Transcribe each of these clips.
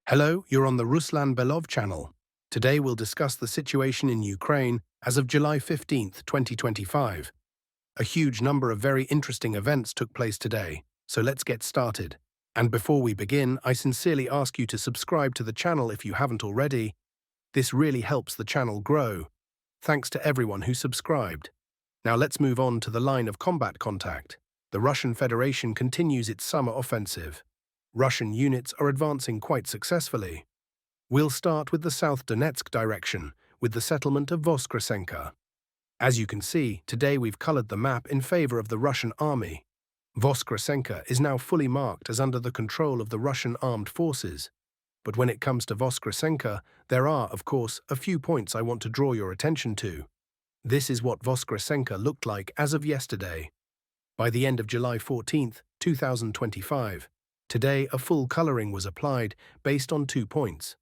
Hello, you're on the Ruslan Belov channel. Today we'll discuss the situation in Ukraine as of July 15th, 2025. A huge number of very interesting events took place today, so let's get started. And before we begin, I sincerely ask you to subscribe to the channel if you haven't already. This really helps the channel grow. Thanks to everyone who subscribed. Now let's move on to the line of combat contact. The Russian Federation continues its summer offensive. Russian units are advancing quite successfully. We'll start with the South Donetsk direction, with the settlement of Voskrasena. As you can see, today we've colored the map in favor of the Russian army. Voskrasena is now fully marked as under the control of the Russian armed forces. But when it comes to Voskrasena, there are, of course, a few points I want to draw your attention to. This is what Voskrasena looked like as of yesterday. By the end of July 14th, 2025, today a full coloring was applied based on 2 points.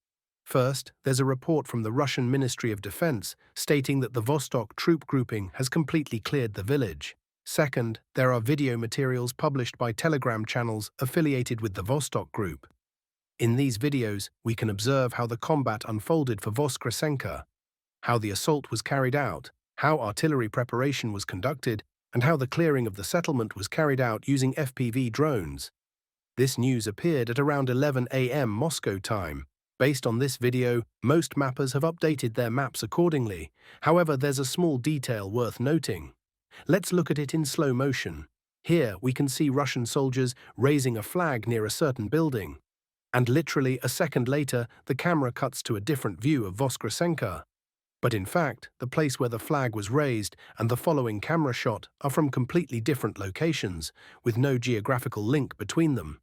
First, there's a report from the Russian Ministry of Defense stating that the Vostok troop grouping has completely cleared the village. Second, there are video materials published by Telegram channels affiliated with the Vostok group. In these videos, we can observe how the combat unfolded for Voskrasena, how the assault was carried out, how artillery preparation was conducted, and how the clearing of the settlement was carried out using FPV drones. This news appeared at around 11 a.m. Moscow time. Based on this video, most mappers have updated their maps accordingly. However, there's a small detail worth noting. Let's look at it in slow motion. Here, we can see Russian soldiers raising a flag near a certain building. And literally a second later, the camera cuts to a different view of Voskrasena. But in fact, the place where the flag was raised and the following camera shot are from completely different locations, with no geographical link between them.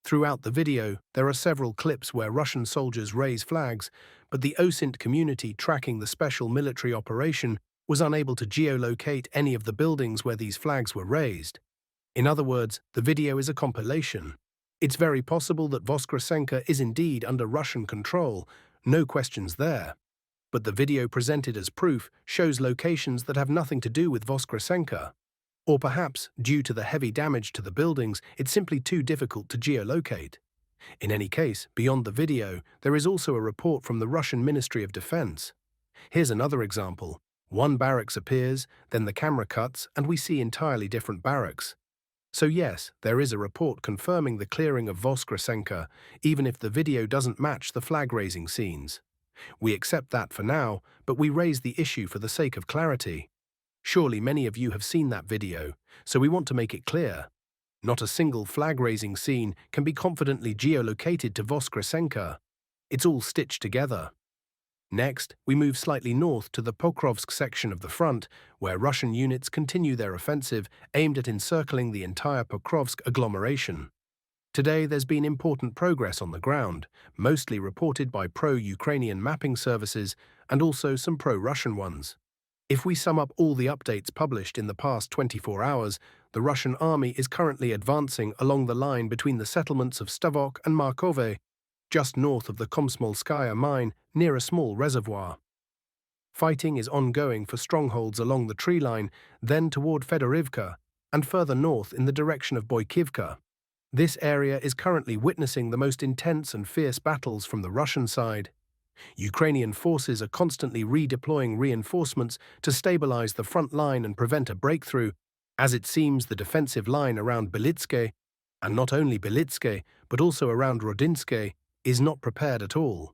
Throughout the video, there are several clips where Russian soldiers raise flags, but the OSINT community tracking the special military operation was unable to geolocate any of the buildings where these flags were raised. In other words, the video is a compilation. It's very possible that Voskrasena is indeed under Russian control, no questions there. But the video presented as proof shows locations that have nothing to do with Voskrasena. Or perhaps, due to the heavy damage to the buildings, it's simply too difficult to geolocate. In any case, beyond the video, there is also a report from the Russian Ministry of Defense. Here's another example. One barracks appears, then the camera cuts, and we see entirely different barracks. So yes, there is a report confirming the clearing of Voskrasena, even if the video doesn't match the flag-raising scenes. We accept that for now, but we raise the issue for the sake of clarity. Surely many of you have seen that video, so we want to make it clear. Not a single flag-raising scene can be confidently geolocated to Voskrasena. It's all stitched together. Next, we move slightly north to the Pokrovsk section of the front, where Russian units continue their offensive aimed at encircling the entire Pokrovsk agglomeration. Today there's been important progress on the ground, mostly reported by pro-Ukrainian mapping services and also some pro-Russian ones. If we sum up all the updates published in the past 24 hours, the Russian army is currently advancing along the line between the settlements of Stavok and Markove, just north of the Komsomolskaya mine near a small reservoir. Fighting is ongoing for strongholds along the tree line, then toward Fedorivka, and further north in the direction of Boykivka. This area is currently witnessing the most intense and fierce battles from the Russian side. Ukrainian forces are constantly redeploying reinforcements to stabilize the front line and prevent a breakthrough, as it seems the defensive line around Belitske, and not only Belitske, but also around Rodinske, is not prepared at all.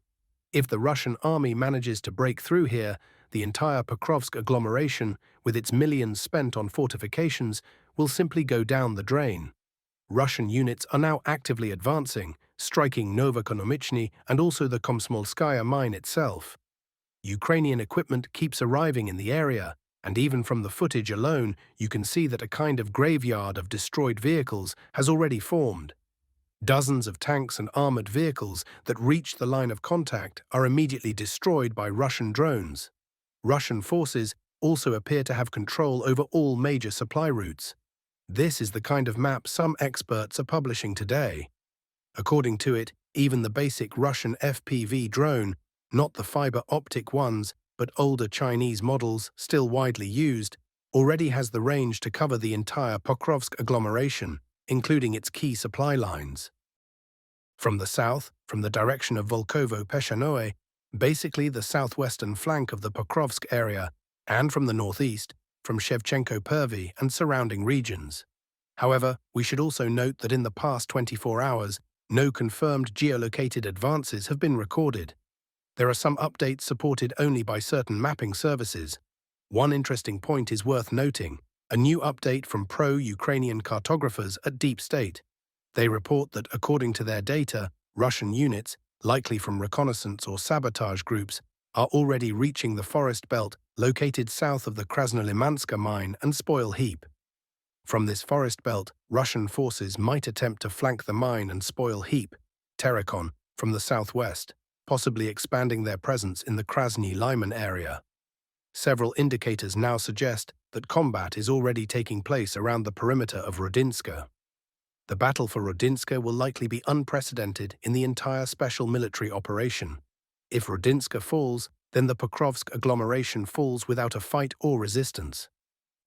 If the Russian army manages to break through here, the entire Pokrovsk agglomeration, with its millions spent on fortifications, will simply go down the drain. Russian units are now actively advancing, striking Novokonomichny and also the Komsomolskaya mine itself. Ukrainian equipment keeps arriving in the area, and even from the footage alone, you can see that a kind of graveyard of destroyed vehicles has already formed. Dozens of tanks and armored vehicles that reach the line of contact are immediately destroyed by Russian drones. Russian forces also appear to have control over all major supply routes. This is the kind of map some experts are publishing today. According to it, even the basic Russian FPV drone, not the fiber optic ones, but older Chinese models still widely used, already has the range to cover the entire Pokrovsk agglomeration, including its key supply lines. From the south, from the direction of Volkovo-Peshanoe, basically the southwestern flank of the Pokrovsk area, and from the northeast, from Shevchenko-Pervy and surrounding regions. However, we should also note that in the past 24 hours, no confirmed geolocated advances have been recorded. There are some updates supported only by certain mapping services. One interesting point is worth noting: a new update from pro-Ukrainian cartographers at Deep State. They report that, according to their data, Russian units, likely from reconnaissance or sabotage groups, are already reaching the forest belt located south of the Krasnolymanska mine and spoil heap. From this forest belt, Russian forces might attempt to flank the mine and spoil heap, Terrakon, from the southwest, possibly expanding their presence in the Krasny-Lyman area. Several indicators now suggest that combat is already taking place around the perimeter of Rodinska. The battle for Rodinska will likely be unprecedented in the entire special military operation. If Rodinska falls, then the Pokrovsk agglomeration falls without a fight or resistance.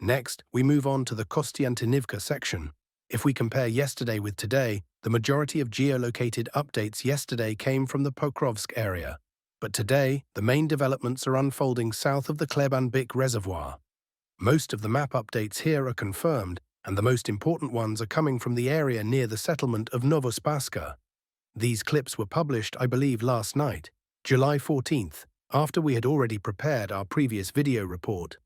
Next, we move on to the Kostiantynivka section. If we compare yesterday with today, the majority of geolocated updates yesterday came from the Pokrovsk area. But today, the main developments are unfolding south of the Klebanbyk reservoir. Most of the map updates here are confirmed, and the most important ones are coming from the area near the settlement of Novospasca. These clips were published, I believe, last night, July 14th, after we had already prepared our previous video report.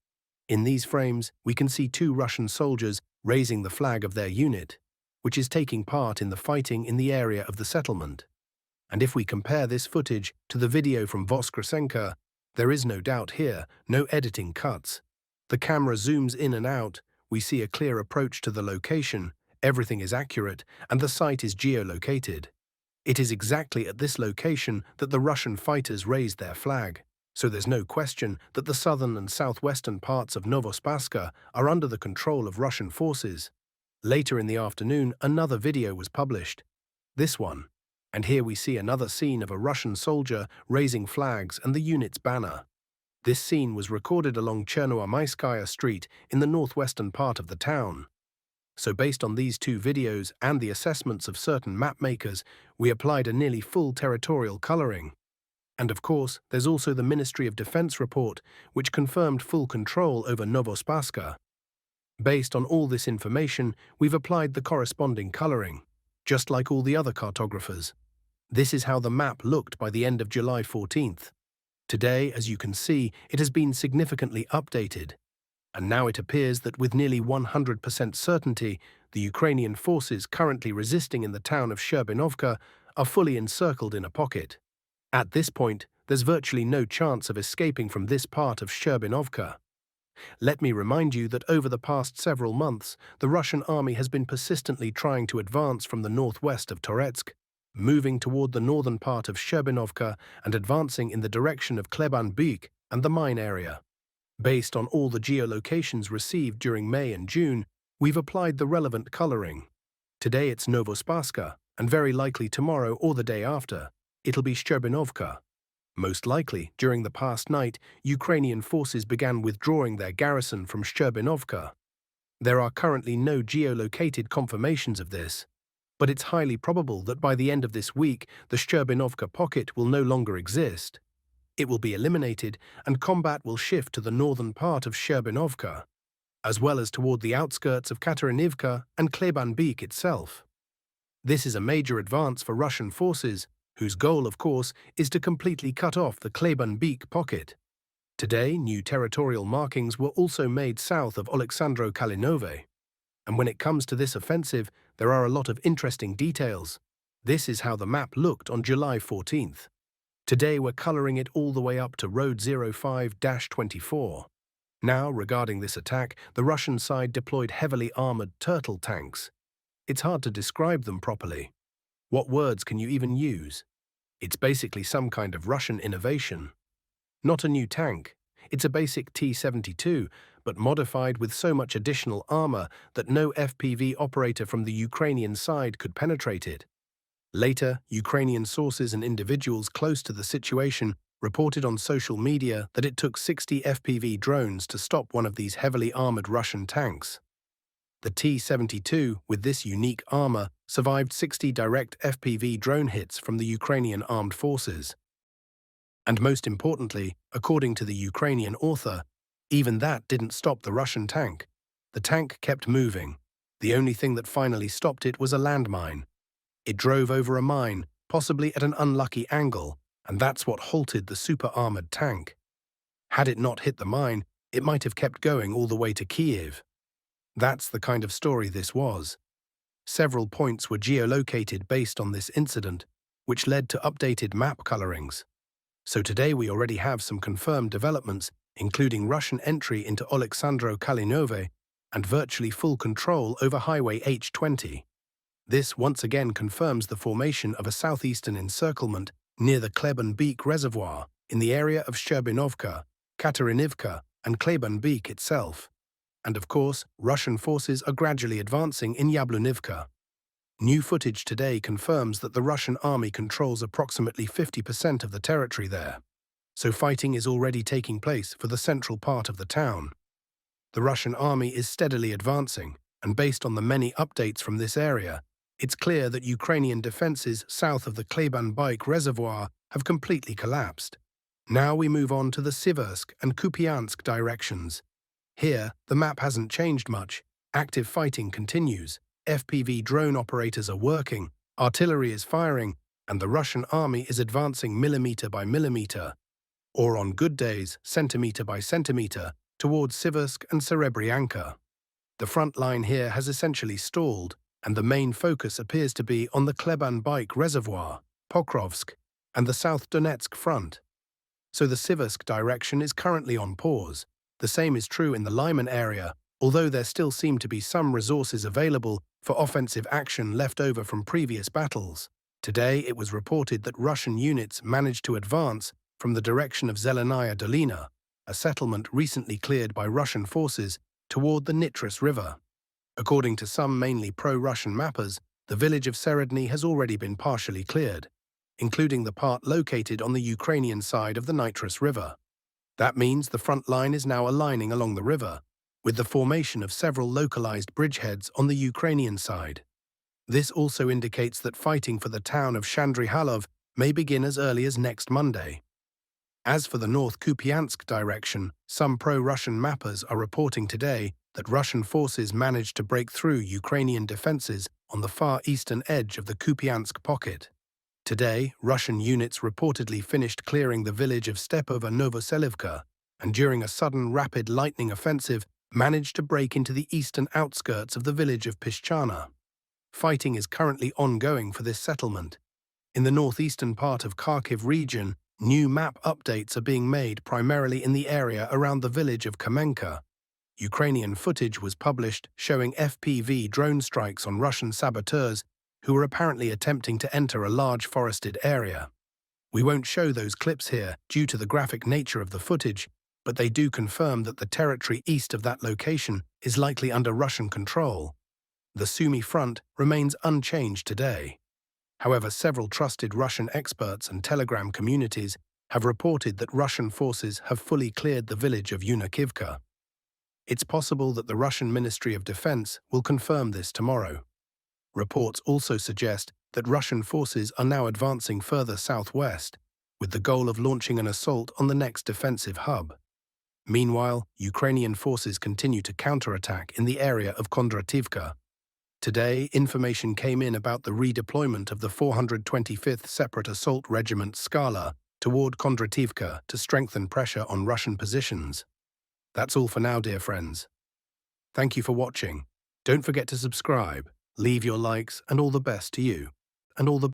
In these frames, we can see two Russian soldiers raising the flag of their unit, which is taking part in the fighting in the area of the settlement. And if we compare this footage to the video from Voskrasena, there is no doubt here, no editing cuts. The camera zooms in and out, we see a clear approach to the location, everything is accurate, and the site is geolocated. It is exactly at this location that the Russian fighters raised their flag, so there's no question that the southern and southwestern parts of Novospasca are under the control of Russian forces. Later in the afternoon, another video was published. This one. And here we see another scene of a Russian soldier raising flags and the unit's banner. This scene was recorded along Chernoa-Maiskaya Street in the northwestern part of the town. So based on these two videos and the assessments of certain map makers, we applied a nearly full territorial coloring. And of course, there's also the Ministry of Defense report, which confirmed full control over Novospasca. Based on all this information, we've applied the corresponding coloring, just like all the other cartographers. This is how the map looked by the end of July 14th. Today, as you can see, it has been significantly updated. And now it appears that with nearly 100% certainty, the Ukrainian forces currently resisting in the town of Sherbinovka are fully encircled in a pocket. At this point, there's virtually no chance of escaping from this part of Sherbinovka. Let me remind you that over the past several months, the Russian army has been persistently trying to advance from the northwest of Toretsk, moving toward the northern part of Sherbinovka and advancing in the direction of Klebanbyk and the mine area. Based on all the geolocations received during May and June, we've applied the relevant coloring. Today it's Novospasca, and very likely tomorrow or the day after, it'll be Sherbinovka. Most likely, during the past night, Ukrainian forces began withdrawing their garrison from Sherbinovka. There are currently no geolocated confirmations of this, but it's highly probable that by the end of this week, the Sherbinovka pocket will no longer exist. It will be eliminated, and combat will shift to the northern part of Sherbinovka, as well as toward the outskirts of Katerinivka and Klebanbyk itself. This is a major advance for Russian forces, whose goal, of course, is to completely cut off the Klebanbyk pocket. Today, new territorial markings were also made south of Alexandro Kalinove. And when it comes to this offensive, there are a lot of interesting details. This is how the map looked on July 14th. Today we're coloring it all the way up to Road 05-24. Now, regarding this attack, the Russian side deployed heavily armored turtle tanks. It's hard to describe them properly. What words can you even use? It's basically some kind of Russian innovation. Not a new tank. It's a basic T-72, but modified with so much additional armor that no FPV operator from the Ukrainian side could penetrate it. Later, Ukrainian sources and individuals close to the situation reported on social media that it took 60 FPV drones to stop one of these heavily armored Russian tanks. The T-72, with this unique armor, survived 60 direct FPV drone hits from the Ukrainian armed forces. And most importantly, according to the Ukrainian author, even that didn't stop the Russian tank. The tank kept moving. The only thing that finally stopped it was a landmine. It drove over a mine, possibly at an unlucky angle, and that's what halted the super-armored tank. Had it not hit the mine, it might have kept going all the way to Kyiv. That's the kind of story this was. Several points were geolocated based on this incident, which led to updated map colorings. So today we already have some confirmed developments, including Russian entry into Alexandro Kalinove and virtually full control over Highway H20. This once again confirms the formation of a southeastern encirclement near the Kleban Beek Reservoir in the area of Sherbinovka, Katarinivka, and Kleban Beek itself. And of course, Russian forces are gradually advancing in Yablunivka. New footage today confirms that the Russian army controls approximately 50% of the territory there. So fighting is already taking place for the central part of the town. The Russian army is steadily advancing, and based on the many updates from this area, it's clear that Ukrainian defenses south of the Kleban Beek Reservoir have completely collapsed. Now we move on to the Siversk and Kupiansk directions. Here, the map hasn't changed much. Active fighting continues. FPV drone operators are working, artillery is firing, and the Russian army is advancing millimeter by millimeter, or on good days, centimeter by centimeter, towards Siversk and Serebryanka. The front line here has essentially stalled, and the main focus appears to be on the Kleban Beek Reservoir, Pokrovsk, and the South Donetsk front. So the Siversk direction is currently on pause. The same is true in the Lyman area, although there still seem to be some resources available for offensive action left over from previous battles. Today it was reported that Russian units managed to advance from the direction of Zelenaya Dolina, a settlement recently cleared by Russian forces, toward the Nitrus River. According to some mainly pro-Russian mappers, the village of Seredny has already been partially cleared, including the part located on the Ukrainian side of the Nitrus River. That means the front line is now aligning along the river, with the formation of several localized bridgeheads on the Ukrainian side. This also indicates that fighting for the town of Shandryhalov may begin as early as next Monday. As for the North Kupiansk direction, some pro-Russian mappers are reporting today that Russian forces managed to break through Ukrainian defenses on the far eastern edge of the Kupiansk pocket. Today, Russian units reportedly finished clearing the village of Stepova Novoselivka, and during a sudden rapid lightning offensive, managed to break into the eastern outskirts of the village of Pishchana. Fighting is currently ongoing for this settlement. In the northeastern part of Kharkiv region, new map updates are being made primarily in the area around the village of Kamenka. Ukrainian footage was published showing FPV drone strikes on Russian saboteurs who were apparently attempting to enter a large forested area. We won't show those clips here due to the graphic nature of the footage, but they do confirm that the territory east of that location is likely under Russian control. The Sumy front remains unchanged today. However, several trusted Russian experts and Telegram communities have reported that Russian forces have fully cleared the village of Yunakivka. It's possible that the Russian Ministry of Defense will confirm this tomorrow. Reports also suggest that Russian forces are now advancing further southwest, with the goal of launching an assault on the next defensive hub. Meanwhile, Ukrainian forces continue to counterattack in the area of Kondrativka. Today, information came in about the redeployment of the 425th Separate Assault Regiment Skala toward Kondrativka to strengthen pressure on Russian positions. That's all for now, dear friends. Thank you for watching. Don't forget to subscribe, leave your likes, and all the best to you. And all the